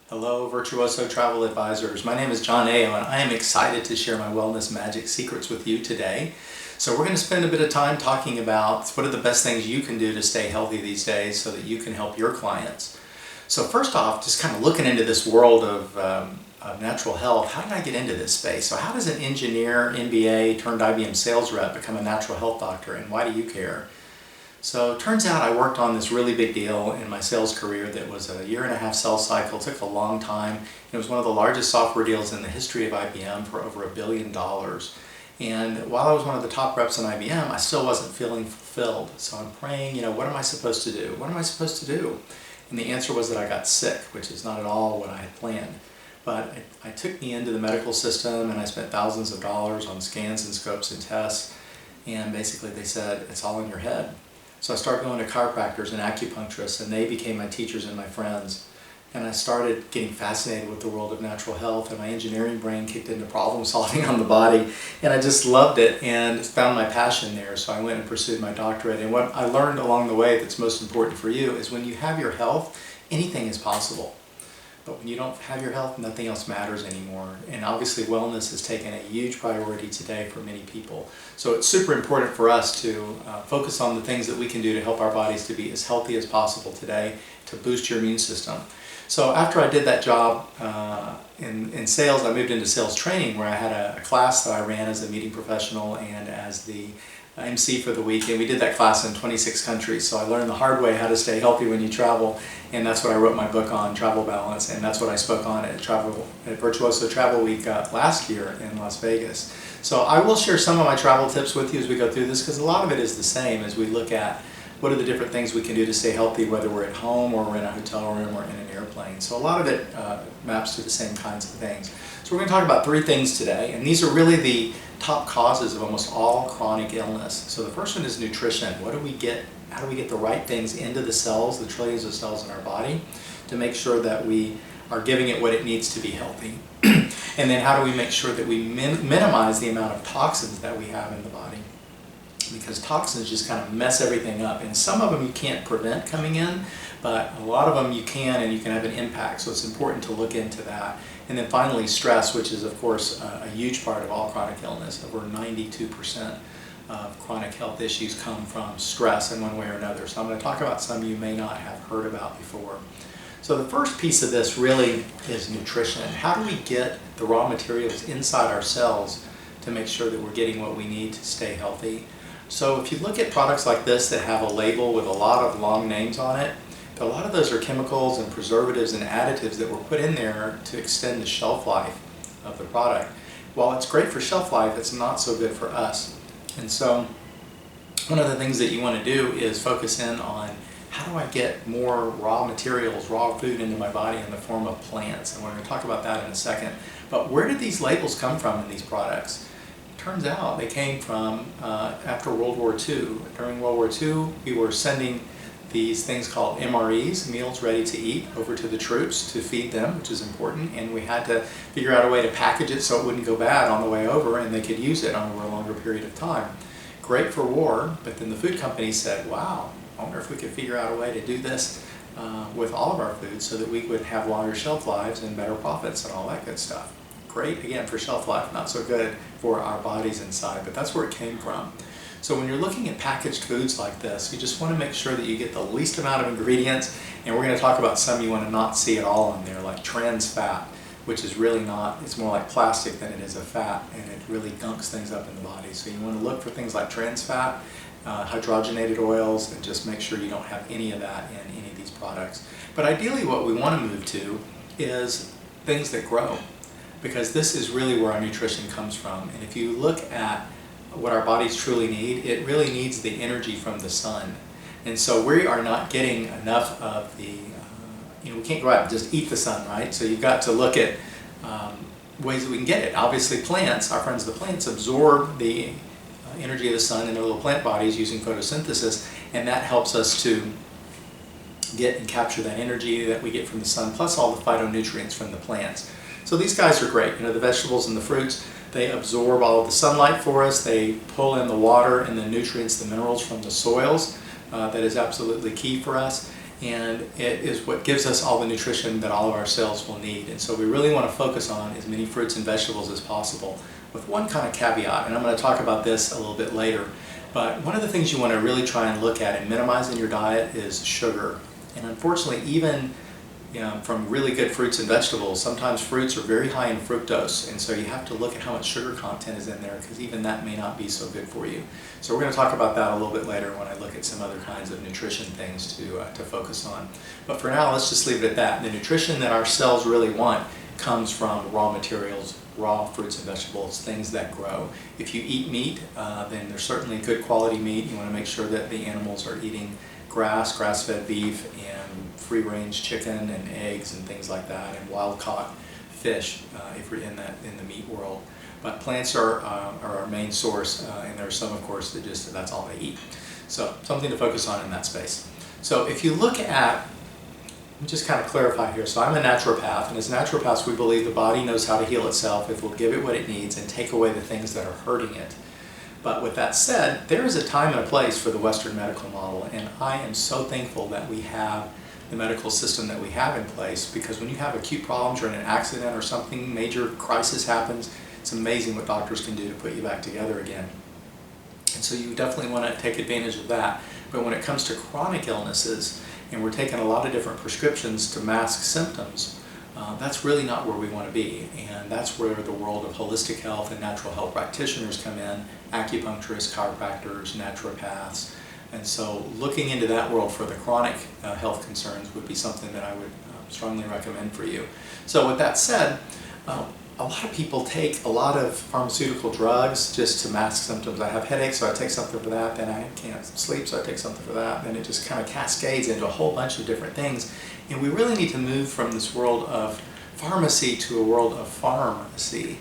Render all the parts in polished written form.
Hello, Virtuoso Travel Advisors. My name is John Ayo, and I am excited to share my wellness magic secrets with you today. So we're going to spend a bit of time talking about what are the best things you can do to stay healthy these days so that you can help your clients. So first off, just kind of looking into this world of natural health, how did I get into this space? So how does an engineer, MBA, turned IBM sales rep become a natural health doctor, and why do you care? So it turns out I worked on this really big deal in my sales career that was a 1.5-year sales cycle. It took a long time. It was one of the largest software deals in the history of IBM for over $1 billion. And while I was one of the top reps in IBM, I still wasn't feeling fulfilled. So I'm praying, what am I supposed to do? What am I supposed to do? And the answer was that I got sick, which is not at all what I had planned. But it took me into the medical system, and I spent thousands of dollars on scans and scopes and tests. And basically they said, it's all in your head. So I started going to chiropractors and acupuncturists, and they became my teachers and my friends. And I started getting fascinated with the world of natural health, and my engineering brain kicked into problem solving on the body. And I just loved it and found my passion there. So I went and pursued my doctorate. And what I learned along the way that's most important for you is when you have your health, anything is possible. But when you don't have your health, nothing else matters anymore. And obviously wellness has taken a huge priority today for many people. So it's super important for us to focus on the things that we can do to help our bodies to be as healthy as possible today, to boost your immune system. So after I did that job in sales, I moved into sales training, where I had a class that I ran as a meeting professional and as the MC for the week, and we did that class in 26 countries. So I learned the hard way how to stay healthy when you travel, and that's what I wrote my book on, Travel Balance, and that's what I spoke on at Virtuoso Travel Week last year in Las Vegas. So I will share some of my travel tips with you as we go through this, because a lot of it is the same as we look at what are the different things we can do to stay healthy, whether we're at home or we're in a hotel room or in an airplane. So a lot of it maps to the same kinds of things. So we're going to talk about 3 things today, and these are really the top causes of almost all chronic illness. So the first one is nutrition. How do we get the right things into the cells, the trillions of cells in our body, to make sure that we are giving it what it needs to be healthy? And then how do we make sure that we minimize the amount of toxins that we have in the body? Because toxins just kind of mess everything up, and some of them you can't prevent coming in, but a lot of them you can, and you can have an impact. So it's important to look into that. And then finally, stress, which is of course a huge part of all chronic illness. Over 92% of chronic health issues come from stress in one way or another. So I'm going to talk about some you may not have heard about before. So the first piece of this really is nutrition. How do we get the raw materials inside our cells to make sure that we're getting what we need to stay healthy? So if you look at products like this that have a label with a lot of long names on it, a lot of those are chemicals and preservatives and additives that were put in there to extend the shelf life of the product. While it's great for shelf life, it's not so good for us. And so one of the things that you want to do is focus in on, how do I get more raw materials, raw food into my body in the form of plants? And we're going to talk about that in a second. But where did these labels come from in these products? Turns out they came from after World War II. During World War II, we were sending these things called MREs, meals ready to eat, over to the troops to feed them, which is important, and we had to figure out a way to package it so it wouldn't go bad on the way over and they could use it over a longer period of time. Great for war, but then the food companies said, wow, I wonder if we could figure out a way to do this with all of our food so that we would have longer shelf lives and better profits and all that good stuff. Great, again, for shelf life, not so good for our bodies inside, but that's where it came from. So when you're looking at packaged foods like this, you just want to make sure that you get the least amount of ingredients, and we're going to talk about some you want to not see at all in there, like trans fat, which is really not, it's more like plastic than it is a fat, and it really gunks things up in the body. So you want to look for things like trans fat, hydrogenated oils, and just make sure you don't have any of that in any of these products. But ideally what we want to move to is things that grow, because this is really where our nutrition comes from. And if you look at what our bodies truly need, it really needs the energy from the sun. And so we are not getting enough of the, we can't go out and just eat the sun, right? So you've got to look at ways that we can get it. Obviously plants, our friends the plants, absorb the energy of the sun in their little plant bodies using photosynthesis, and that helps us to get and capture that energy that we get from the sun, plus all the phytonutrients from the plants. So these guys are great. The vegetables and the fruits, they absorb all of the sunlight for us. They pull in the water and the nutrients, the minerals from the soils. That is absolutely key for us. and it is what gives us all the nutrition that all of our cells will need. And so we really want to focus on as many fruits and vegetables as possible, with one kind of caveat, and I'm going to talk about this a little bit later. But one of the things you want to really try and look at and minimize in your diet is sugar. And unfortunately, even from really good fruits and vegetables, sometimes fruits are very high in fructose, and so you have to look at how much sugar content is in there, because even that may not be so good for you. So we're going to talk about that a little bit later when I look at some other kinds of nutrition things to focus on. But for now, let's just leave it at that. The nutrition that our cells really want comes from raw materials, raw fruits and vegetables, things that grow. If you eat meat, then there's certainly good quality meat. You want to make sure that the animals are eating grass, grass-fed beef, and free-range chicken and eggs and things like that, and wild-caught fish if you're in the meat world. But plants are our main source, and there are some, of course, that that's all they eat. So something to focus on in that space. So if you look at, let me just kind of clarify here. So I'm a naturopath, and as naturopaths, we believe the body knows how to heal itself if we'll give it what it needs and take away the things that are hurting it. But with that said, there is a time and a place for the Western medical model, and I am so thankful that we have the medical system that we have in place, because when you have acute problems or in an accident or something, major crisis happens, it's amazing what doctors can do to put you back together again. And so you definitely want to take advantage of that. But when it comes to chronic illnesses, and we're taking a lot of different prescriptions to mask symptoms, that's really not where we want to be. And that's where the world of holistic health and natural health practitioners come in, acupuncturists, chiropractors, naturopaths. And so looking into that world for the chronic health concerns would be something that I would strongly recommend for you. So with that said, a lot of people take a lot of pharmaceutical drugs just to mask symptoms. I have headaches, so I take something for that. Then I can't sleep, so I take something for that. Then it just kind of cascades into a whole bunch of different things. And we really need to move from this world of pharmacy to a world of pharmacy,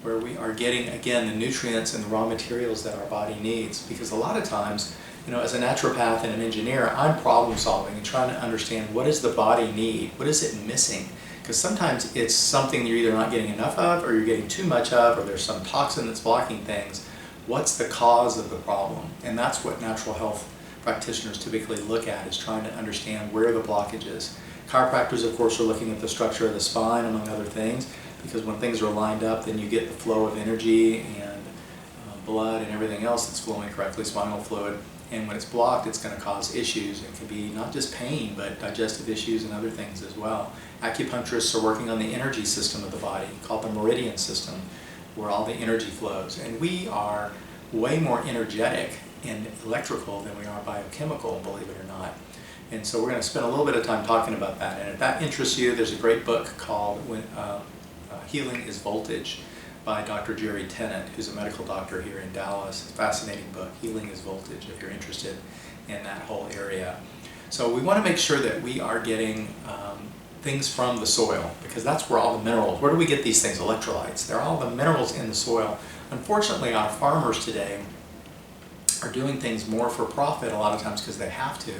where we are getting, again, the nutrients and the raw materials that our body needs. Because a lot of times, as a naturopath and an engineer, I'm problem solving and trying to understand, what does the body need? What is it missing? Because sometimes it's something you're either not getting enough of, or you're getting too much of, or there's some toxin that's blocking things. What's the cause of the problem? And that's what natural health practitioners typically look at, is trying to understand where the blockage is. Chiropractors, of course, are looking at the structure of the spine, among other things, because when things are lined up, then you get the flow of energy and blood and everything else that's flowing correctly, spinal fluid. And when it's blocked, it's going to cause issues. It can be not just pain, but digestive issues and other things as well. Acupuncturists are working on the energy system of the body, called the meridian system, where all the energy flows. And we are way more energetic and electrical than we are biochemical, believe it or not. And so we're going to spend a little bit of time talking about that. And if that interests you, there's a great book called Healing is Voltage by Dr. Jerry Tennant, who's a medical doctor here in Dallas. It's a fascinating book, Healing is Voltage, if you're interested in that whole area. So we want to make sure that we are getting things from the soil, because that's where all the minerals, where do we get these things? Electrolytes. They're all the minerals in the soil. Unfortunately, our farmers today are doing things more for profit a lot of times because they have to.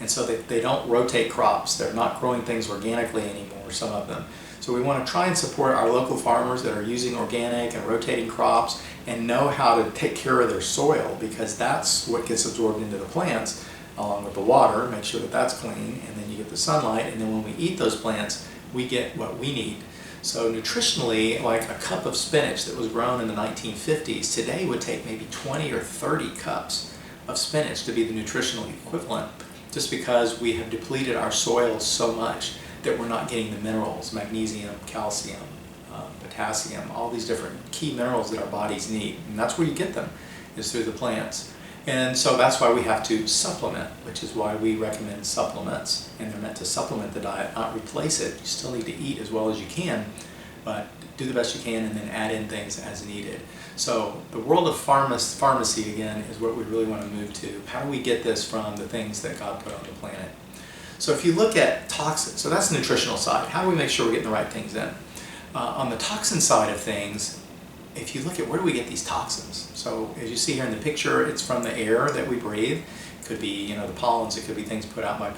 And so they don't rotate crops. They're not growing things organically anymore, some of them. So we want to try and support our local farmers that are using organic and rotating crops and know how to take care of their soil, because that's what gets absorbed into the plants along with the water. Make sure that that's clean, and then you get the sunlight, and then when we eat those plants, we get what we need. So nutritionally, like a cup of spinach that was grown in the 1950s, today would take maybe 20 or 30 cups of spinach to be the nutritional equivalent, just because we have depleted our soil so much that we're not getting the minerals, magnesium, calcium, potassium, all these different key minerals that our bodies need. And that's where you get them, is through the plants. And so that's why we have to supplement, which is why we recommend supplements. And they're meant to supplement the diet, not replace it. You still need to eat as well as you can, but do the best you can and then add in things as needed. So the world of pharmacy, again, is what we really want to move to. How do we get this from the things that God put on the planet? So if you look at toxins, so that's the nutritional side. How do we make sure we're getting the right things in? On the toxin side of things, if you look at where do we get these toxins? So as you see here in the picture, it's from the air that we breathe. It could be, the pollens. It could be things put out by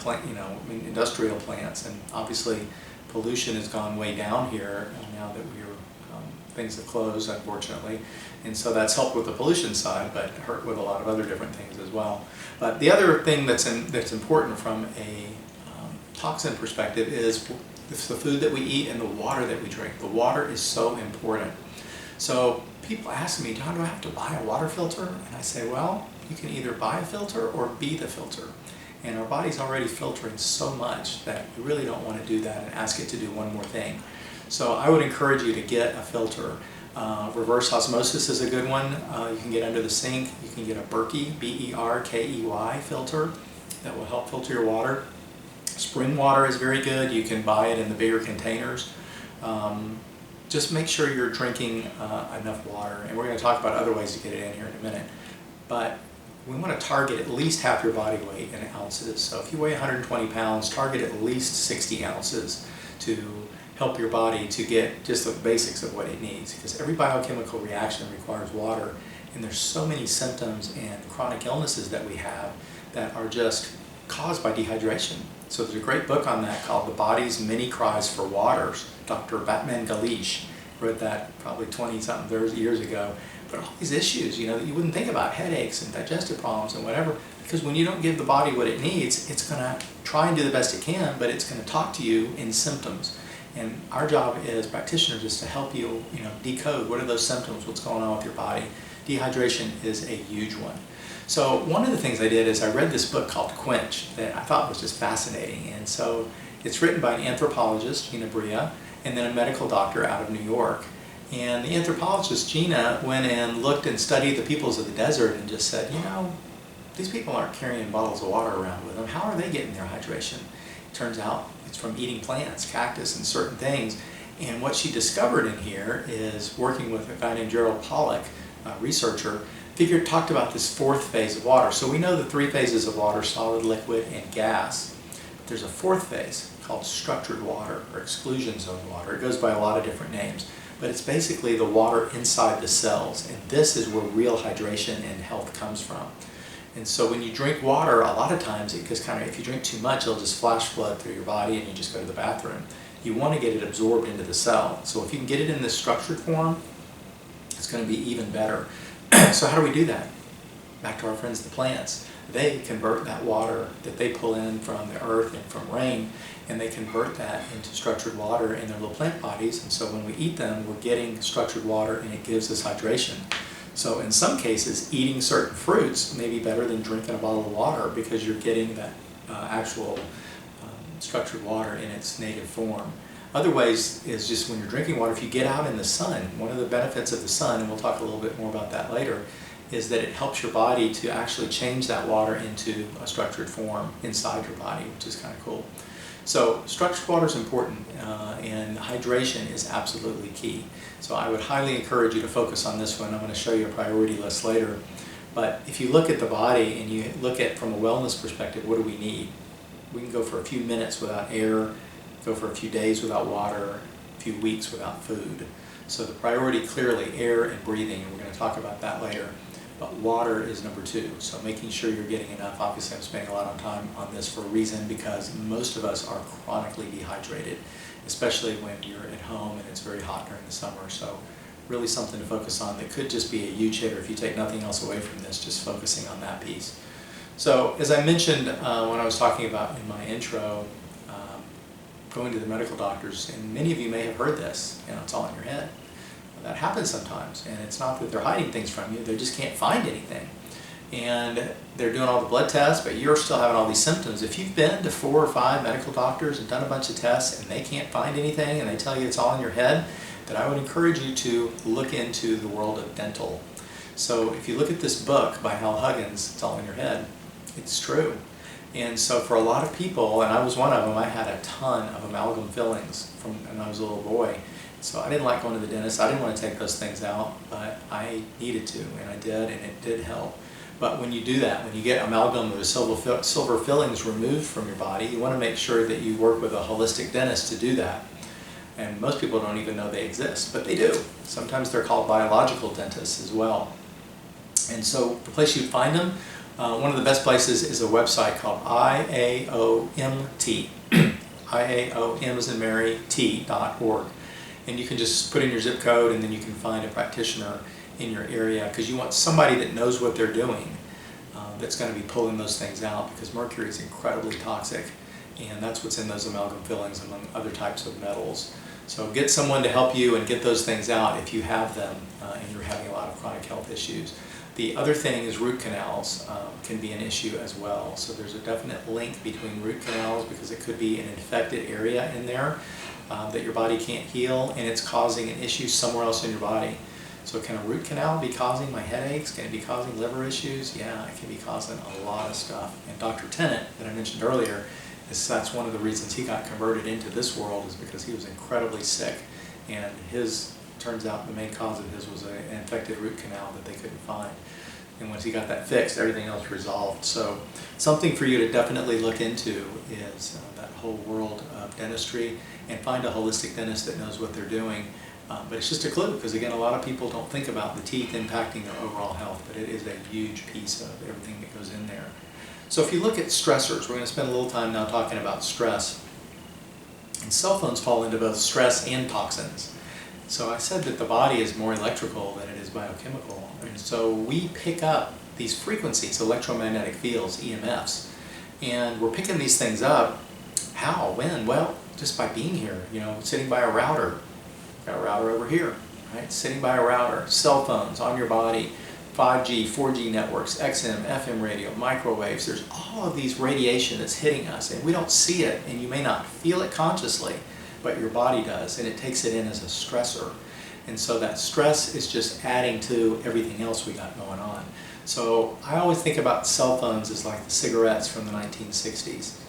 industrial plants. And obviously, pollution has gone way down here now that things have closed, unfortunately. And so that's helped with the pollution side, but hurt with a lot of other different things as well. But the other thing that's important from a toxin perspective is it's the food that we eat and the water that we drink. The water is so important. So people ask me, John, do I have to buy a water filter? And I say, well, you can either buy a filter or be the filter. And our body's already filtering so much that we really don't want to do that and ask it to do one more thing. So I would encourage you to get a filter. Reverse osmosis is a good one. You can get under the sink. You can get a Berkey, B-E-R-K-E-Y filter that will help filter your water. Spring water is very good. You can buy it in the bigger containers. Just make sure you're drinking enough water. And we're going to talk about other ways to get it in here in a minute. But we want to target at least half your body weight in ounces. So if you weigh 120 pounds, target at least 60 ounces to help your body to get just the basics of what it needs. Because every biochemical reaction requires water, and there's so many symptoms and chronic illnesses that we have that are just caused by dehydration. So there's a great book on that called The Body's Many Cries for Waters. Dr. Batman Galish wrote that probably 20-something years ago. But all these issues, that you wouldn't think about, headaches and digestive problems and whatever, because when you don't give the body what it needs, it's going to try and do the best it can, but it's going to talk to you in symptoms. And our job as practitioners is to help you, decode what are those symptoms, what's going on with your body. Dehydration is a huge one. So one of the things I did is I read this book called Quench that I thought was just fascinating. And so it's written by an anthropologist, Gina Bria, and then a medical doctor out of New York. And the anthropologist, Gina, went and looked and studied the peoples of the desert and just said, these people aren't carrying bottles of water around with them. How are they getting their hydration? It turns out it's from eating plants, cactus, and certain things. And what she discovered in here is working with a guy named Gerald Pollack, a researcher, talked about this fourth phase of water. So we know the three phases of water, solid, liquid, and gas. But there's a fourth phase called structured water or exclusion zone water. It goes by a lot of different names. But it's basically the water inside the cells. And this is where real hydration and health comes from. And so when you drink water, a lot of times it goes if you drink too much, it'll just flash flood through your body and you just go to the bathroom. You want to get it absorbed into the cell. So if you can get it in this structured form, it's going to be even better. So how do we do that? Back to our friends the plants. They convert that water that they pull in from the earth and from rain, and they convert that into structured water in their little plant bodies. And so when we eat them, we're getting structured water and it gives us hydration. So in some cases, eating certain fruits may be better than drinking a bottle of water because you're getting that actual structured water in its native form. Other ways is just when you're drinking water, if you get out in the sun, one of the benefits of the sun, and we'll talk a little bit more about that later, is that it helps your body to actually change that water into a structured form inside your body, which is kind of cool. So structured water is important, and hydration is absolutely key. So I would highly encourage you to focus on this one. I'm going to show you a priority list later. But if you look at the body and you look at from a wellness perspective, what do we need? We can go for a few minutes without air, go for a few days without water, a few weeks without food. So the priority clearly air and breathing, and we're going to talk about that later. But water is number 2, so making sure you're getting enough. Obviously I'm spending a lot of time on this for a reason because most of us are chronically dehydrated, especially when you're at home and it's very hot during the summer. So really something to focus on that could just be a huge hitter if you take nothing else away from this, just focusing on that piece. So as I mentioned when I was talking about in my intro, going to the medical doctors, and many of you may have heard this, it's all in your head. That happens sometimes, and it's not that they're hiding things from you, they just can't find anything. And they're doing all the blood tests, but you're still having all these symptoms. If you've been to 4 or 5 medical doctors and done a bunch of tests and they can't find anything and they tell you it's all in your head, then I would encourage you to look into the world of dental. So if you look at this book by Hal Huggins, It's All in Your Head, it's true. And so for a lot of people, and I was one of them, I had a ton of amalgam fillings from when I was a little boy. So I didn't like going to the dentist. I didn't want to take those things out, but I needed to, and I did, and it did help. But when you do that, when you get amalgam or silver fillings removed from your body, you want to make sure that you work with a holistic dentist to do that. And most people don't even know they exist, but they do. Sometimes they're called biological dentists as well. And so the place you'd find them, one of the best places is a website called IAOMT, IAOM as in Mary, T.org. And you can just put in your zip code and then you can find a practitioner in your area because you want somebody that knows what they're doing that's going to be pulling those things out because mercury is incredibly toxic and that's what's in those amalgam fillings among other types of metals. So get someone to help you and get those things out if you have them and you're having a lot of chronic health issues. The other thing is root canals can be an issue as well. So there's a definite link between root canals because it could be an infected area in there that your body can't heal, and it's causing an issue somewhere else in your body. So can a root canal be causing my headaches? Can it be causing liver issues? Yeah, it can be causing a lot of stuff. And Dr. Tennant, that I mentioned earlier, that's one of the reasons he got converted into this world, is because he was incredibly sick, and turns out the main cause of his was an infected root canal that they couldn't find. And once he got that fixed, everything else resolved. So something for you to definitely look into is that whole world of dentistry, and find a holistic dentist that knows what they're doing. But it's just a clue, because again, a lot of people don't think about the teeth impacting their overall health, but it is a huge piece of everything that goes in there. So if you look at stressors, we're going to spend a little time now talking about stress. And cell phones fall into both stress and toxins. So I said that the body is more electrical than it is biochemical. And so we pick up these frequencies, electromagnetic fields, EMFs. And we're picking these things up. How? When? Well, just by being here, sitting by a router. Got a router over here, right? Sitting by a router, cell phones on your body, 5G, 4G networks, XM, FM radio, microwaves. There's all of these radiation that's hitting us, and we don't see it, and you may not feel it consciously, but your body does, and it takes it in as a stressor. And so that stress is just adding to everything else we got going on. So I always think about cell phones as like the cigarettes from the 1960s.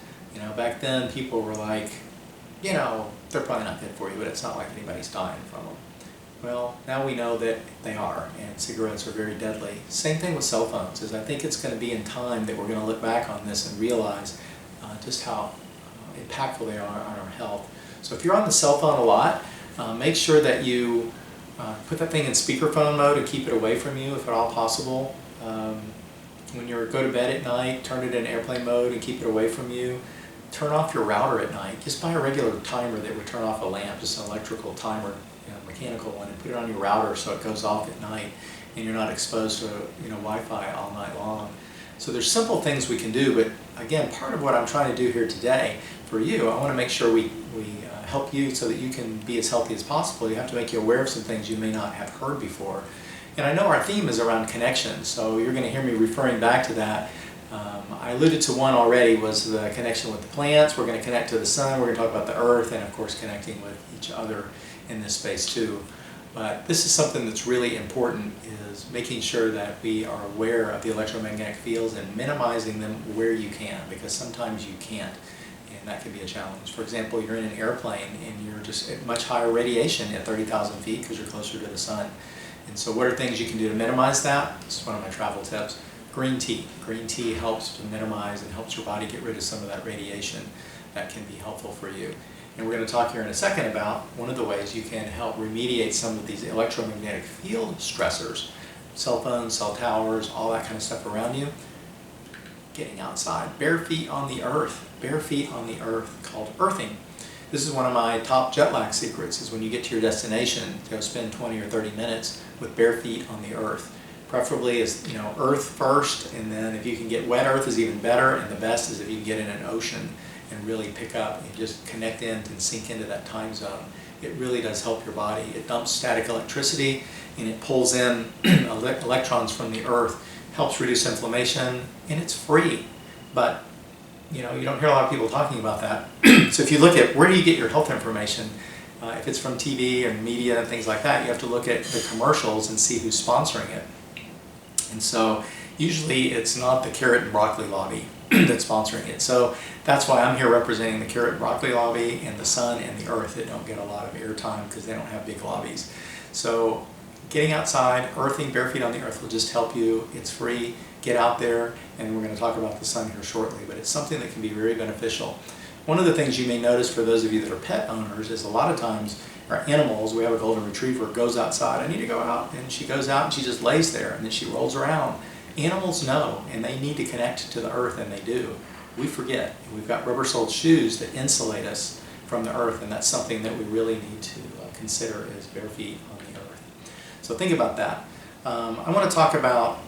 Back then people were like, they're probably not good for you, but it's not like anybody's dying from them. Well, now we know that they are, and cigarettes are very deadly. Same thing with cell phones, is I think it's going to be in time that we're going to look back on this and realize just how impactful they are on our health. So if you're on the cell phone a lot, make sure that you put that thing in speakerphone mode and keep it away from you if at all possible. When you go to bed at night, turn it in airplane mode and keep it away from you. Turn off your router at night. Just buy a regular timer that would turn off a lamp, just an electrical timer, mechanical one, and put it on your router so it goes off at night and you're not exposed to Wi-Fi all night long. So there's simple things we can do, but again, part of what I'm trying to do here today for you, I want to make sure we help you so that you can be as healthy as possible. You have to make you aware of some things you may not have heard before. And I know our theme is around connection, so you're going to hear me referring back to that. I alluded to one already, was the connection with the plants. We're going to connect to the sun, we're going to talk about the earth, and of course connecting with each other in this space too. But this is something that's really important, is making sure that we are aware of the electromagnetic fields and minimizing them where you can, because sometimes you can't, and that can be a challenge. For example, you're in an airplane and you're just at much higher radiation at 30,000 feet because you're closer to the sun. And so what are things you can do to minimize that? This is one of my travel tips. Green tea. Green tea helps to minimize and helps your body get rid of some of that radiation. That can be helpful for you. And we're going to talk here in a second about one of the ways you can help remediate some of these electromagnetic field stressors. Cell phones, cell towers, all that kind of stuff around you. Getting outside, bare feet on the earth. Bare feet on the earth, called earthing. This is one of my top jet lag secrets, is when you get to your destination, to spend 20 or 30 minutes with bare feet on the earth. Preferably is, earth first, and then if you can get wet earth is even better, and the best is if you can get in an ocean and really pick up and just connect in and sink into that time zone. It really does help your body. It dumps static electricity and it pulls in electrons from the earth, helps reduce inflammation, and it's free. But you don't hear a lot of people talking about that. So if you look at where do you get your health information, if it's from TV and media and things like that, you have to look at the commercials and see who's sponsoring it. And so usually it's not the carrot and broccoli lobby that's sponsoring it. So that's why I'm here representing the carrot and broccoli lobby and the sun and the earth that don't get a lot of airtime because they don't have big lobbies. So getting outside, earthing, bare feet on the earth will just help you. It's free. Get out there, and we're going to talk about the sun here shortly, but it's something that can be very beneficial. One of the things you may notice for those of you that are pet owners is a lot of times our animals, we have a golden retriever, goes outside, I need to go out, and she goes out and she just lays there and then she rolls around. Animals know, and they need to connect to the earth, and they do. We forget. We've got rubber-soled shoes that insulate us from the earth, and that's something that we really need to consider as bare feet on the earth. So think about that. I want to talk about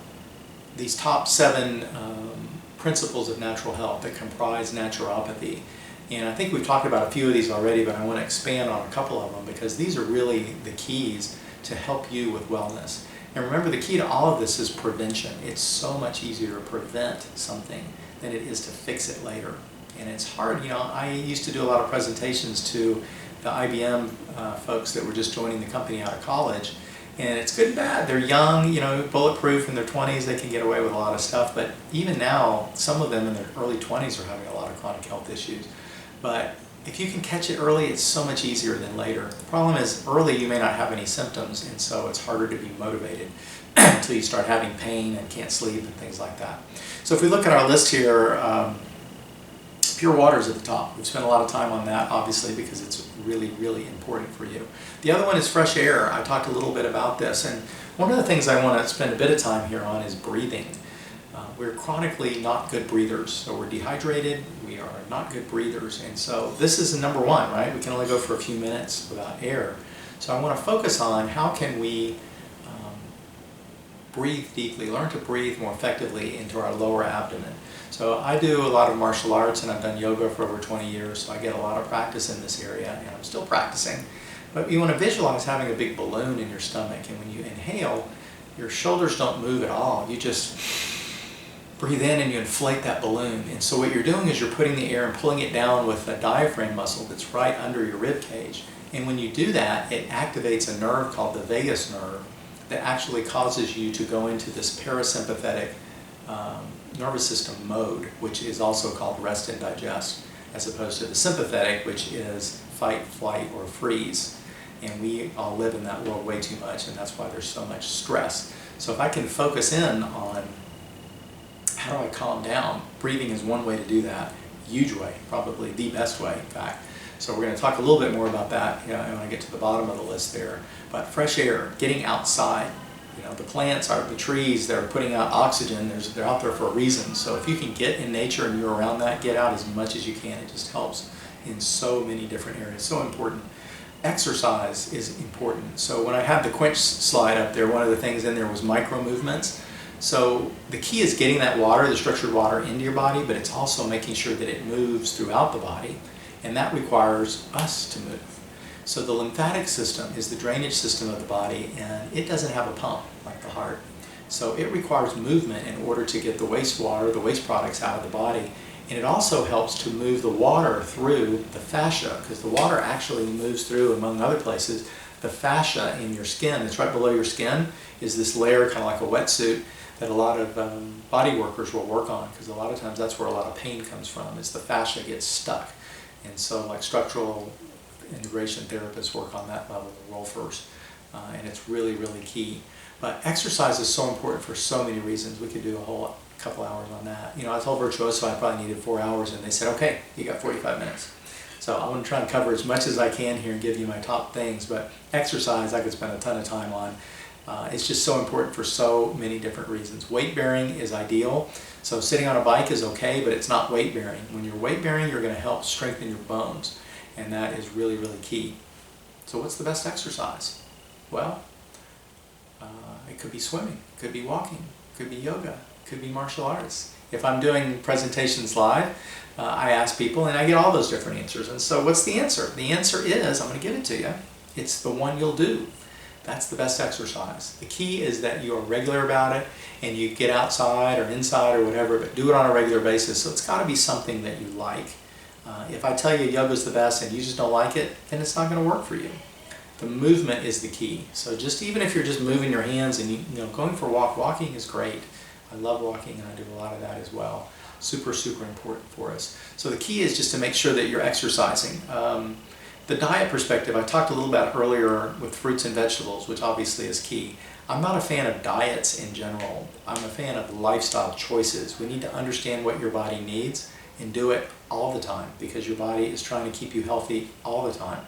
these top 7 principles of natural health that comprise naturopathy. And I think we've talked about a few of these already, but I want to expand on a couple of them because these are really the keys to help you with wellness. And remember, the key to all of this is prevention. It's so much easier to prevent something than it is to fix it later. And it's hard, I used to do a lot of presentations to the IBM folks that were just joining the company out of college. And it's good and bad. They're young, bulletproof in their 20s, they can get away with a lot of stuff. But even now, some of them in their early 20s are having a lot of chronic health issues. But if you can catch it early, it's so much easier than later. The problem is early you may not have any symptoms, and so it's harder to be motivated until you start having pain and can't sleep and things like that. So if we look at our list here, pure water is at the top. We've spent a lot of time on that, obviously, because it's really, really important for you. The other one is fresh air. I talked a little bit about this, and one of the things I want to spend a bit of time here on is breathing. We're chronically not good breathers, so we're dehydrated, we are not good breathers, and so this is number one, right? We can only go for a few minutes without air. So I want to focus on how can we breathe deeply, learn to breathe more effectively into our lower abdomen. So I do a lot of martial arts, and I've done yoga for over 20 years, so I get a lot of practice in this area, and I'm still practicing. But you want to visualize having a big balloon in your stomach, and when you inhale, your shoulders don't move at all. You just breathe in and you inflate that balloon. And so what you're doing is you're putting the air and pulling it down with the diaphragm muscle that's right under your rib cage. And when you do that, it activates a nerve called the vagus nerve that actually causes you to go into this parasympathetic nervous system mode, which is also called rest and digest, as opposed to the sympathetic, which is fight, flight, or freeze. And we all live in that world way too much, and that's why there's so much stress. So if I can focus in on how do I calm down, breathing is one way to do that, huge way, probably the best way, in fact. So we're going to talk a little bit more about that when I get to the bottom of the list there. But fresh air, getting outside. The plants, the trees, they're putting out oxygen, they're out there for a reason. So if you can get in nature and you're around that, get out as much as you can. It just helps in so many different areas. So important. Exercise is important. So when I had the quench slide up there, one of the things in there was micro movements. So the key is getting that water, the structured water, into your body, but it's also making sure that it moves throughout the body, and that requires us to move. So the lymphatic system is the drainage system of the body, and it doesn't have a pump like the heart. So it requires movement in order to get the wastewater, the waste products out of the body. And it also helps to move the water through the fascia, because the water actually moves through, among other places, the fascia in your skin. That's right below your skin is this layer, kind of like a wetsuit, that a lot of body workers will work on, because a lot of times that's where a lot of pain comes from, is the fascia gets stuck. And so like structural integration therapists work on that level, the rolfers, and it's really, really key. But exercise is so important for so many reasons. We could do a whole couple hours on that. I told Virtuoso I probably needed 4 hours, and they said, okay, you got 45 minutes. So I want to try and cover as much as I can here and give you my top things, but exercise I could spend a ton of time on. It's just so important for so many different reasons. Weight bearing is ideal. So sitting on a bike is okay, but it's not weight bearing. When you're weight bearing, you're going to help strengthen your bones, and that is really, really key. So what's the best exercise? Well, it could be swimming, could be walking, could be yoga, could be martial arts. If I'm doing presentations live, I ask people and I get all those different answers. And so what's the answer? The answer is, I'm going to give it to you, it's the one you'll do. That's the best exercise. The key is that you are regular about it and you get outside or inside or whatever, but do it on a regular basis. So it's got to be something that you like. If I tell you yoga's the best and you just don't like it, then it's not going to work for you. The movement is the key. So just even if you're just moving your hands and going for a walk, walking is great. I love walking and I do a lot of that as well. Super, super important for us. So the key is just to make sure that you're exercising. The diet perspective, I talked a little about earlier with fruits and vegetables, which obviously is key. I'm not a fan of diets in general. I'm a fan of lifestyle choices. We need to understand what your body needs and do it all the time, because your body is trying to keep you healthy all the time.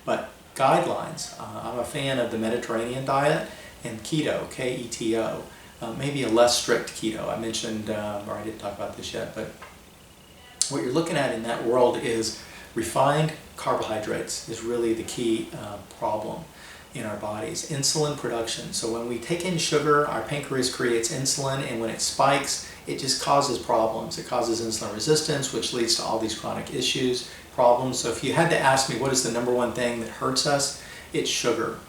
But guidelines, I'm a fan of the Mediterranean diet and keto, K-E-T-O. Maybe a less strict keto. I mentioned, or I didn't talk about this yet, but what you're looking at in that world is refined carbohydrates is really the key problem. in our bodies, insulin production. So when we take in sugar, our pancreas creates insulin, and when it spikes, it just causes problems. It causes insulin resistance, which leads to all these chronic issues, problems. So if you had to ask me what is the number one thing that hurts us, it's sugar.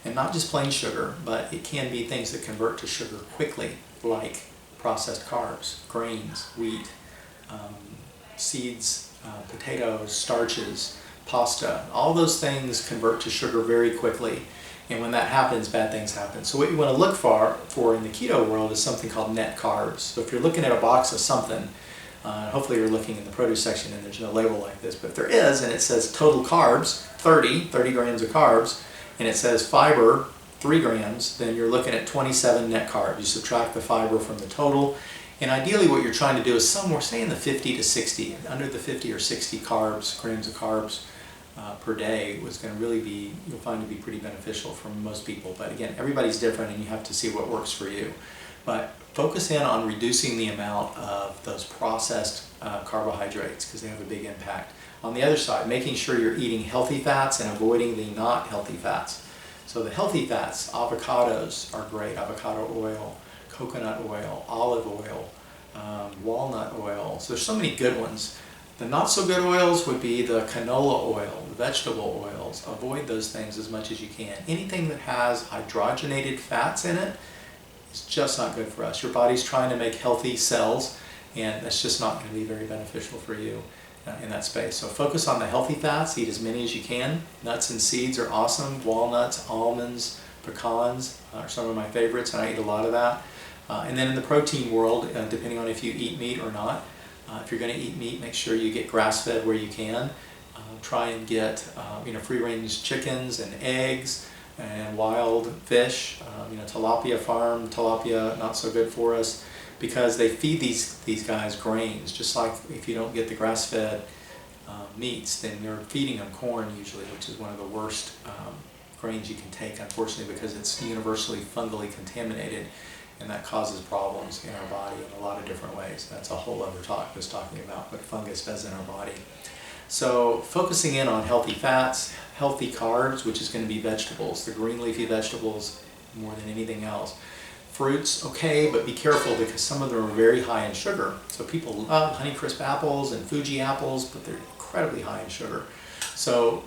And not just plain sugar, but it can be things that convert to sugar quickly, like processed carbs, grains, wheat, seeds, potatoes, starches, pasta. All those things convert to sugar very quickly. And when that happens, bad things happen. So what you want to look for in the keto world is something called net carbs. So if you're looking at a box of something, hopefully you're looking in the produce section and there's no label like this, but if there is and it says total carbs, 30 grams of carbs, and it says fiber, 3 grams, then you're looking at 27 net carbs. You subtract the fiber from the total, and ideally what you're trying to do is somewhere, say in the 50 to 60, under the 50 or 60 grams of carbs per day was going to really be, you'll find to be pretty beneficial for most people. But again, everybody's different and you have to see what works for you. But focus in on reducing the amount of those processed carbohydrates because they have a big impact. On the other side, making sure you're eating healthy fats and avoiding the not healthy fats. So the healthy fats, avocados are great, avocado oil, coconut oil, olive oil, walnut oil. So there's so many good ones. The not so good oils would be the canola oil, the vegetable oils. Avoid those things as much as you can. Anything that has hydrogenated fats in it is just not good for us. Your body's trying to make healthy cells, and that's just not going to be very beneficial for you in that space. So focus on the healthy fats, eat as many as you can. Nuts and seeds are awesome. Walnuts, almonds, pecans are some of my favorites, and I eat a lot of that. And then in the protein world, depending on if you eat meat or not, if you're going to eat meat, make sure you get grass-fed where you can. Try and get free-range chickens and eggs and wild fish. Tilapia farm, tilapia not so good for us because they feed these guys grains. Just like if you don't get the grass-fed meats, then they're feeding them corn usually, which is one of the worst grains you can take, unfortunately, because it's universally fungally contaminated. And that causes problems in our body in a lot of different ways. That's a whole other talk, just talking about what fungus does in our body. So focusing in on healthy fats, healthy carbs, which is going to be vegetables, the green leafy vegetables more than anything else. Fruits, okay, but be careful because some of them are very high in sugar. So people love Honeycrisp apples and Fuji apples, but they're incredibly high in sugar. So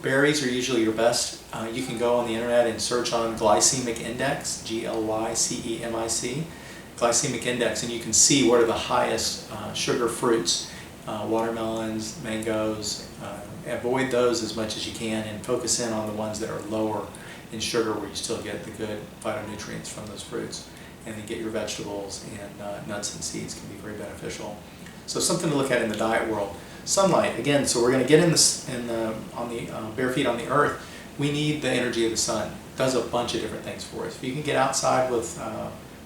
berries are usually your best. You can go on the internet and search on glycemic index, Glycemic, glycemic index, and you can see what are the highest sugar fruits, watermelons, mangoes. Avoid those as much as you can and focus in on the ones that are lower in sugar where you still get the good phytonutrients from those fruits. And then get your vegetables, and nuts and seeds can be very beneficial. So something to look at in the diet world. Sunlight, again, so we're going to get on the bare feet on the earth. We need the energy of the sun. It does a bunch of different things for us. If you can get outside with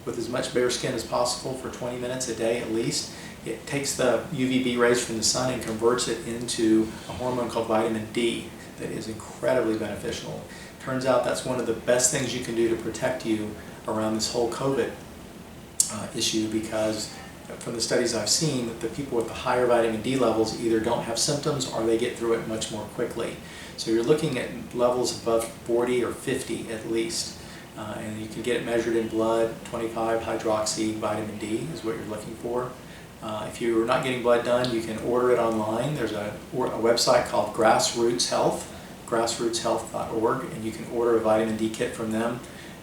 as much bare skin as possible for 20 minutes a day at least, it takes the UVB rays from the sun and converts it into a hormone called vitamin D that is incredibly beneficial. Turns out that's one of the best things you can do to protect you around this whole COVID issue, because from the studies I've seen, that the people with the higher vitamin D levels either don't have symptoms or they get through it much more quickly. So you're looking at levels above 40 or 50 at least. And you can get it measured in blood. 25 hydroxy vitamin D is what you're looking for. If you're not getting blood done, you can order it online. There's a website called Grassroots Health, grassrootshealth.org, and you can order a vitamin D kit from them,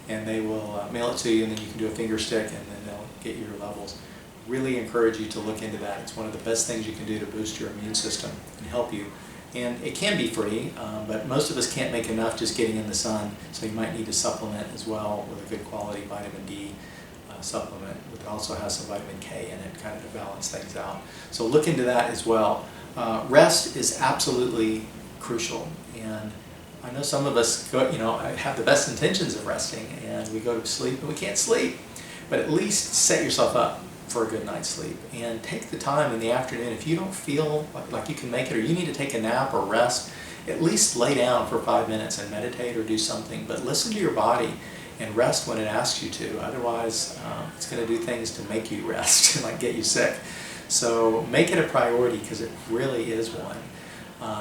and they will mail it to you, and then you can do a finger stick, and then they'll get you your levels. Really encourage you to look into that. It's one of the best things you can do to boost your immune system and help you. And it can be free, but most of us can't make enough just getting in the sun, so you might need to supplement as well with a good quality vitamin D supplement, which also has some vitamin K in it, kind of to balance things out. So look into that as well. Rest is absolutely crucial, and I know some of us have the best intentions of resting, and we go to sleep and we can't sleep, but at least set yourself up for a good night's sleep, and take the time in the afternoon. If you don't feel like you can make it, or you need to take a nap or rest, at least lay down for 5 minutes and meditate or do something, but listen to your body and rest when it asks you to. Otherwise, it's going to do things to make you rest, like get you sick. So make it a priority, because it really is one.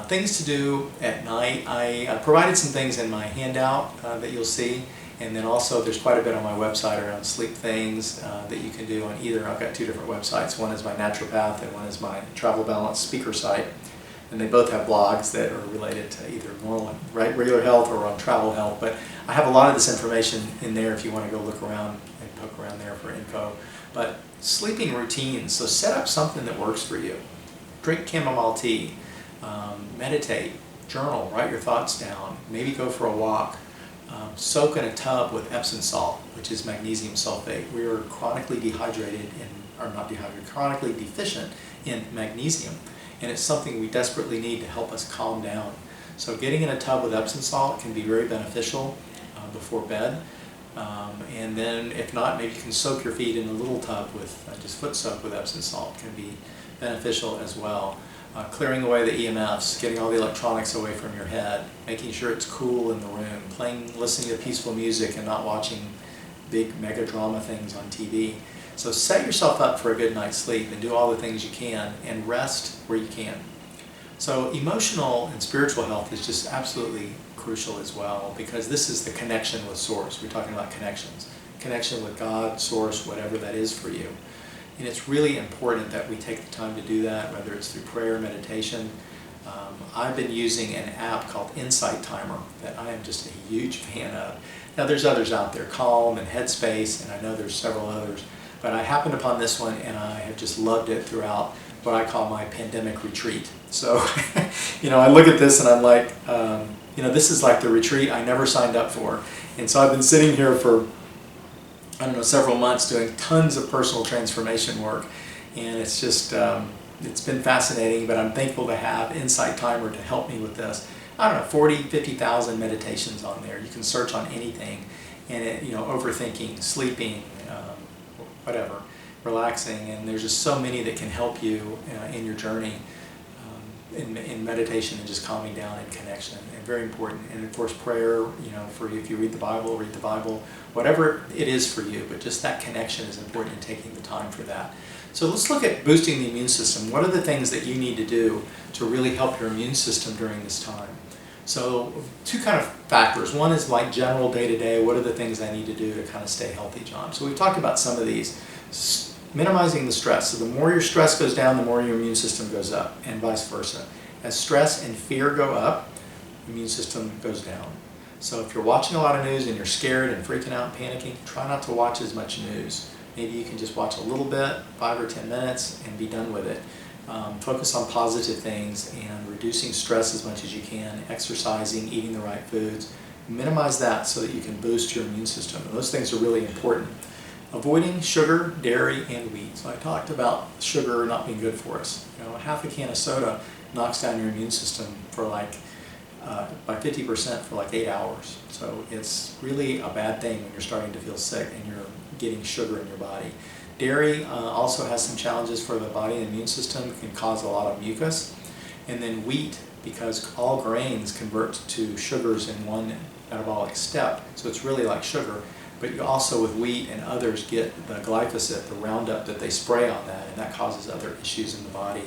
Things to do at night. I provided some things in my handout that you'll see, and then also there's quite a bit on my website around sleep things that you can do on either. I've got two different websites. One is my naturopath and one is my travel balance speaker site, and they both have blogs that are related to either normal, regular health or on travel health. But I have a lot of this information in there if you want to go look around and poke around there for info. But sleeping routines, so set up something that works for you. Drink chamomile tea. Meditate, journal, write your thoughts down, maybe go for a walk, soak in a tub with Epsom salt, which is magnesium sulfate. We are chronically dehydrated, chronically deficient in magnesium, and it's something we desperately need to help us calm down. So getting in a tub with Epsom salt can be very beneficial before bed, and then if not, maybe you can soak your feet in a little tub with just foot soak with Epsom salt can be beneficial as well. Clearing away the EMFs, getting all the electronics away from your head, making sure it's cool in the room, listening to peaceful music and not watching big mega drama things on TV. So set yourself up for a good night's sleep and do all the things you can and rest where you can. So emotional and spiritual health is just absolutely crucial as well, because this is the connection with Source. We're talking about connections. Connection with God, Source, whatever that is for you. And it's really important that we take the time to do that, whether it's through prayer, meditation. I've been using an app called Insight Timer that I am just a huge fan of. Now there's others out there, Calm and Headspace, and I know there's several others, but I happened upon this one and I have just loved it throughout what I call my pandemic retreat. So, I look at this and I'm like, this is like the retreat I never signed up for. And so I've been sitting here for several months doing tons of personal transformation work, and it's just, it's been fascinating, but I'm thankful to have Insight Timer to help me with this. 50,000 meditations on there. You can search on anything, and overthinking, sleeping, whatever, relaxing, and there's just so many that can help you in your journey in meditation and just calming down and connection, and very important. And of course prayer, for if you read the Bible, whatever it is for you, but just that connection is important in taking the time for that. So let's look at boosting the immune system. What are the things that you need to do to really help your immune system during this time? So two kind of factors. One is like general day-to-day, what are the things I need to do to kind of stay healthy, John? So we've talked about some of these. Minimizing the stress. So the more your stress goes down, the more your immune system goes up, and vice versa. As stress and fear go up, the immune system goes down. So if you're watching a lot of news and you're scared and freaking out and panicking, try not to watch as much news. Maybe you can just watch a little bit, 5 or 10 minutes, and be done with it. Focus on positive things and reducing stress as much as you can, exercising, eating the right foods. Minimize that so that you can boost your immune system. And those things are really important. Avoiding sugar, dairy, and wheat. So I talked about sugar not being good for us. Half a can of soda knocks down your immune system for by 50% for 8 hours. So it's really a bad thing when you're starting to feel sick and you're getting sugar in your body. Dairy also has some challenges for the body and immune system. It can cause a lot of mucus. And then wheat, because all grains convert to sugars in one metabolic step. So it's really like sugar. But you also, with wheat and others, get the glyphosate, the Roundup that they spray on that, and that causes other issues in the body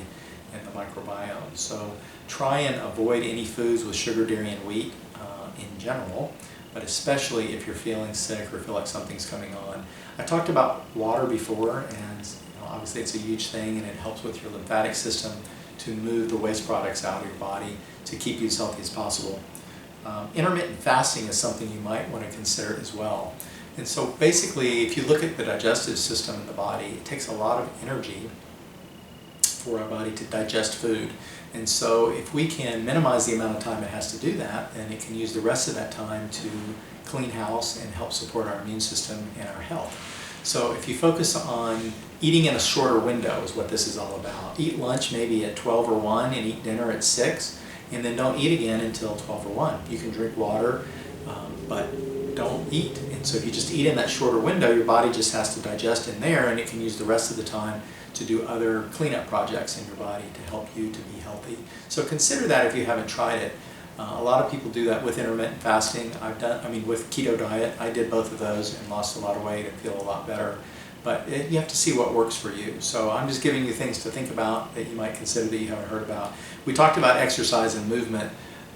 and the microbiome. So try and avoid any foods with sugar, dairy, and wheat in general, but especially if you're feeling sick or feel like something's coming on. I talked about water before, and obviously it's a huge thing, and it helps with your lymphatic system to move the waste products out of your body to keep you as healthy as possible. Intermittent fasting is something you might want to consider as well. And so basically, if you look at the digestive system in the body, it takes a lot of energy for our body to digest food. And so if we can minimize the amount of time it has to do that, then it can use the rest of that time to clean house and help support our immune system and our health. So if you focus on eating in a shorter window is what this is all about. Eat lunch maybe at 12 or 1 and eat dinner at 6, and then don't eat again until 12 or 1. You can drink water, but don't eat. And so if you just eat in that shorter window, your body just has to digest in there, and it can use the rest of the time to do other cleanup projects in your body to help you to be healthy. So consider that if you haven't tried it. A lot of people do that with intermittent fasting. With keto diet, I did both of those and lost a lot of weight and feel a lot better. but you have to see what works for you. So I'm just giving you things to think about that you might consider that you haven't heard about. We talked about exercise and movement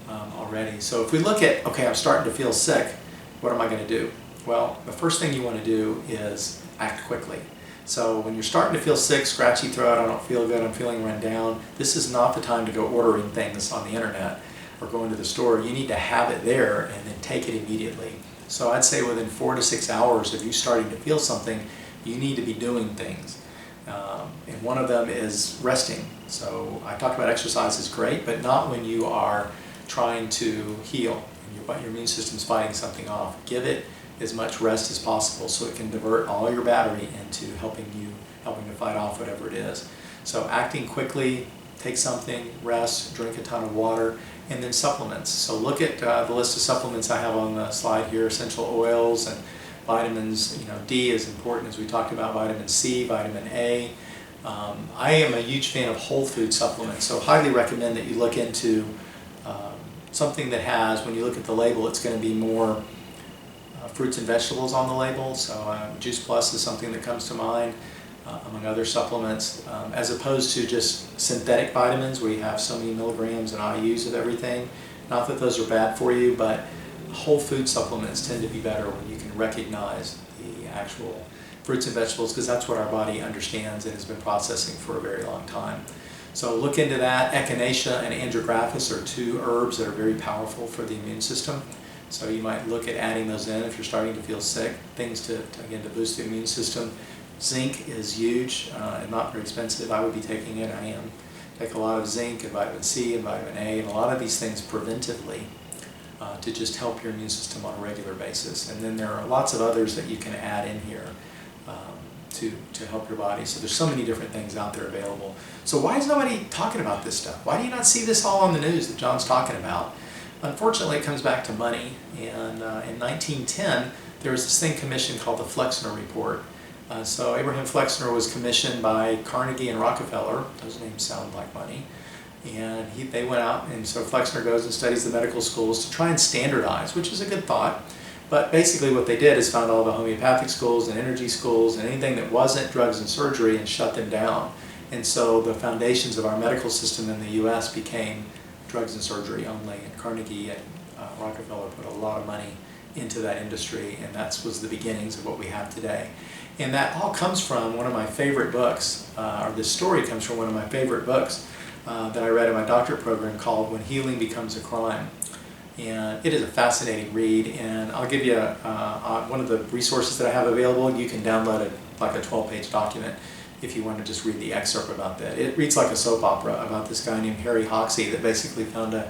already. So if we look at, okay, I'm starting to feel sick, what am I going to do? Well, the first thing you want to do is act quickly. So when you're starting to feel sick, scratchy throat, I don't feel good, I'm feeling run down, this is not the time to go ordering things on the internet or going to the store. You need to have it there and then take it immediately. So I'd say within 4 to 6 hours of you starting to feel something, you need to be doing things. And one of them is resting. So I talked about exercise is great, but not when you are trying to heal and your immune system's fighting something off. Give it as much rest as possible so it can divert all your battery into helping to fight off whatever it is. So acting quickly, take something, rest, drink a ton of water, and then supplements. So look at the list of supplements I have on the slide here, essential oils and vitamins. D is important, as we talked about, vitamin C, vitamin A. I am a huge fan of whole food supplements, so highly recommend that you look into something that has, when you look at the label, it's going to be more fruits and vegetables on the label. So Juice Plus is something that comes to mind, among other supplements, as opposed to just synthetic vitamins where you have so many milligrams and IUs of everything. Not that those are bad for you, but whole food supplements tend to be better when you can recognize the actual fruits and vegetables, because that's what our body understands and has been processing for a very long time. So look into that. Echinacea and andrographis are two herbs that are very powerful for the immune system. So you might look at adding those in if you're starting to feel sick. Things to boost the immune system. Zinc is huge and not very expensive. I would be taking it. I am. Take a lot of zinc and vitamin C and vitamin A and a lot of these things preventively to just help your immune system on a regular basis. And then there are lots of others that you can add in here to help your body. So there's so many different things out there available. So why is nobody talking about this stuff? Why do you not see this all on the news that John's talking about? Unfortunately, it comes back to money. And in 1910, there was this thing commissioned called the Flexner Report. So Abraham Flexner was commissioned by Carnegie and Rockefeller. Those names sound like money. And they went out, and so Flexner goes and studies the medical schools to try and standardize, which is a good thought. But basically what they did is found all the homeopathic schools and energy schools and anything that wasn't drugs and surgery and shut them down. And so the foundations of our medical system in the U.S. became drugs and surgery only. And Carnegie and Rockefeller put a lot of money into that industry, and that was the beginnings of what we have today. And that all comes from one of my favorite books, or this story comes from one of my favorite books that I read in my doctorate program called When Healing Becomes a Crime. And it is a fascinating read, and I'll give you one of the resources that I have available. You can download it like a 12-page document if you want to just read the excerpt about that. It reads like a soap opera about this guy named Harry Hoxsey that basically found a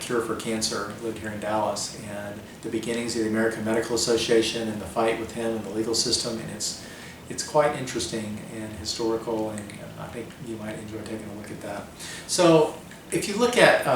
cure for cancer, lived here in Dallas, and the beginnings of the American Medical Association and the fight with him and the legal system, and it's quite interesting and historical, and I think you might enjoy taking a look at that. So if you look at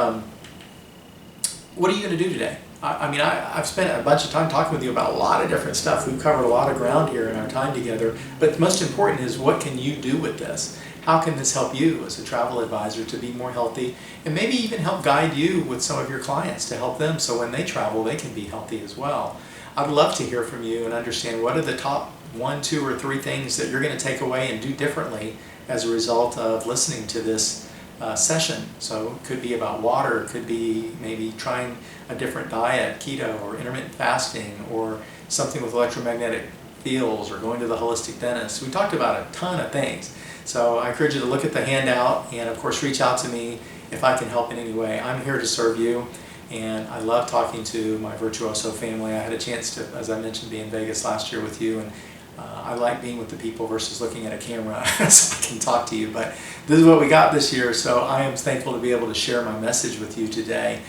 what are you going to do today? I've spent a bunch of time talking with you about a lot of different stuff. We've covered a lot of ground here in our time together, but most important is, what can you do with this? How can this help you as a travel advisor to be more healthy, and maybe even help guide you with some of your clients to help them so when they travel they can be healthy as well. I'd love to hear from you and understand what are the top 1, 2, or 3 things that you're going to take away and do differently as a result of listening to this session. So it could be about water, it could be maybe trying a different diet, keto or intermittent fasting, or something with electromagnetic fields, or going to the holistic dentist. We talked about a ton of things. So I encourage you to look at the handout, and of course reach out to me if I can help in any way. I'm here to serve you, and I love talking to my Virtuoso family. I had a chance to, as I mentioned, be in Vegas last year with you, and I like being with the people versus looking at a camera so I can talk to you. But this is what we got this year, so I am thankful to be able to share my message with you today.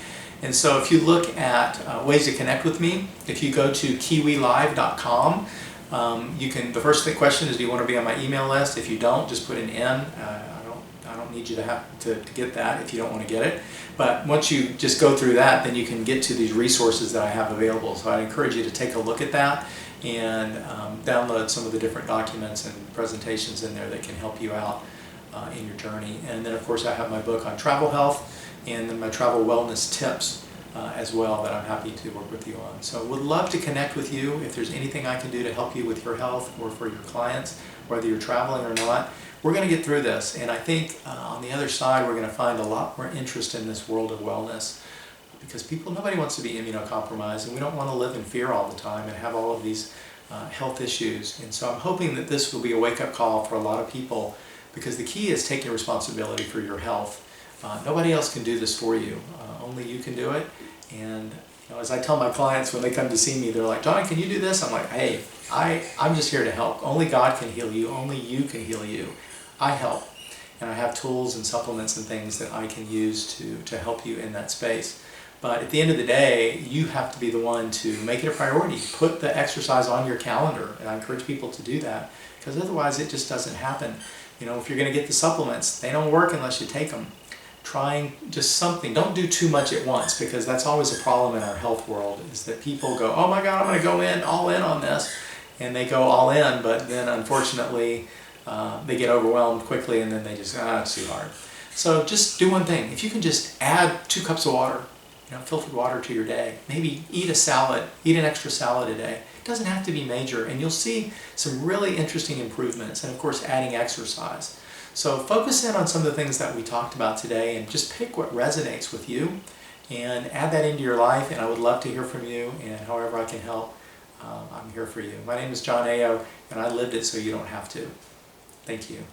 And so if you look at ways to connect with me, if you go to kiwilive.com, the first question is, do you want to be on my email list? If you don't, just put an N. I don't need you to have to get that if you don't want to get it. But once you just go through that, then you can get to these resources that I have available. So I encourage you to take a look at that and download some of the different documents and presentations in there that can help you out in your journey. And then of course I have my book on travel health, and then my travel wellness tips as well that I'm happy to work with you on. So would love to connect with you if there's anything I can do to help you with your health or for your clients, whether you're traveling or not. We're going to get through this, and I think on the other side we're going to find a lot more interest in this world of wellness, because nobody wants to be immunocompromised, and we don't want to live in fear all the time and have all of these health issues. And so I'm hoping that this will be a wake-up call for a lot of people, because the key is taking responsibility for your health. Nobody else can do this for you. Only you can do it. And as I tell my clients when they come to see me, they're like, "John, can you do this?" I'm like, "Hey, I'm just here to help. Only God can heal you. Only you can heal you. I help. And I have tools and supplements and things that I can use to help you in that space." But at the end of the day, you have to be the one to make it a priority. Put the exercise on your calendar, and I encourage people to do that, because otherwise it just doesn't happen. If you're going to get the supplements, they don't work unless you take them. Trying just something. Don't do too much at once, because that's always a problem in our health world, is that people go, "Oh my God, I'm going to go all in on this," and they go all in, but then unfortunately they get overwhelmed quickly, and then they just, it's too hard. So just do one thing. If you can just add 2 cups of water, filtered water to your day, maybe eat a salad, eat an extra salad a day. It doesn't have to be major, and you'll see some really interesting improvements, and of course adding exercise. So focus in on some of the things that we talked about today, and just pick what resonates with you and add that into your life. And I would love to hear from you, and however I can help, I'm here for you. My name is John Ayo, and I lived it so you don't have to. Thank you.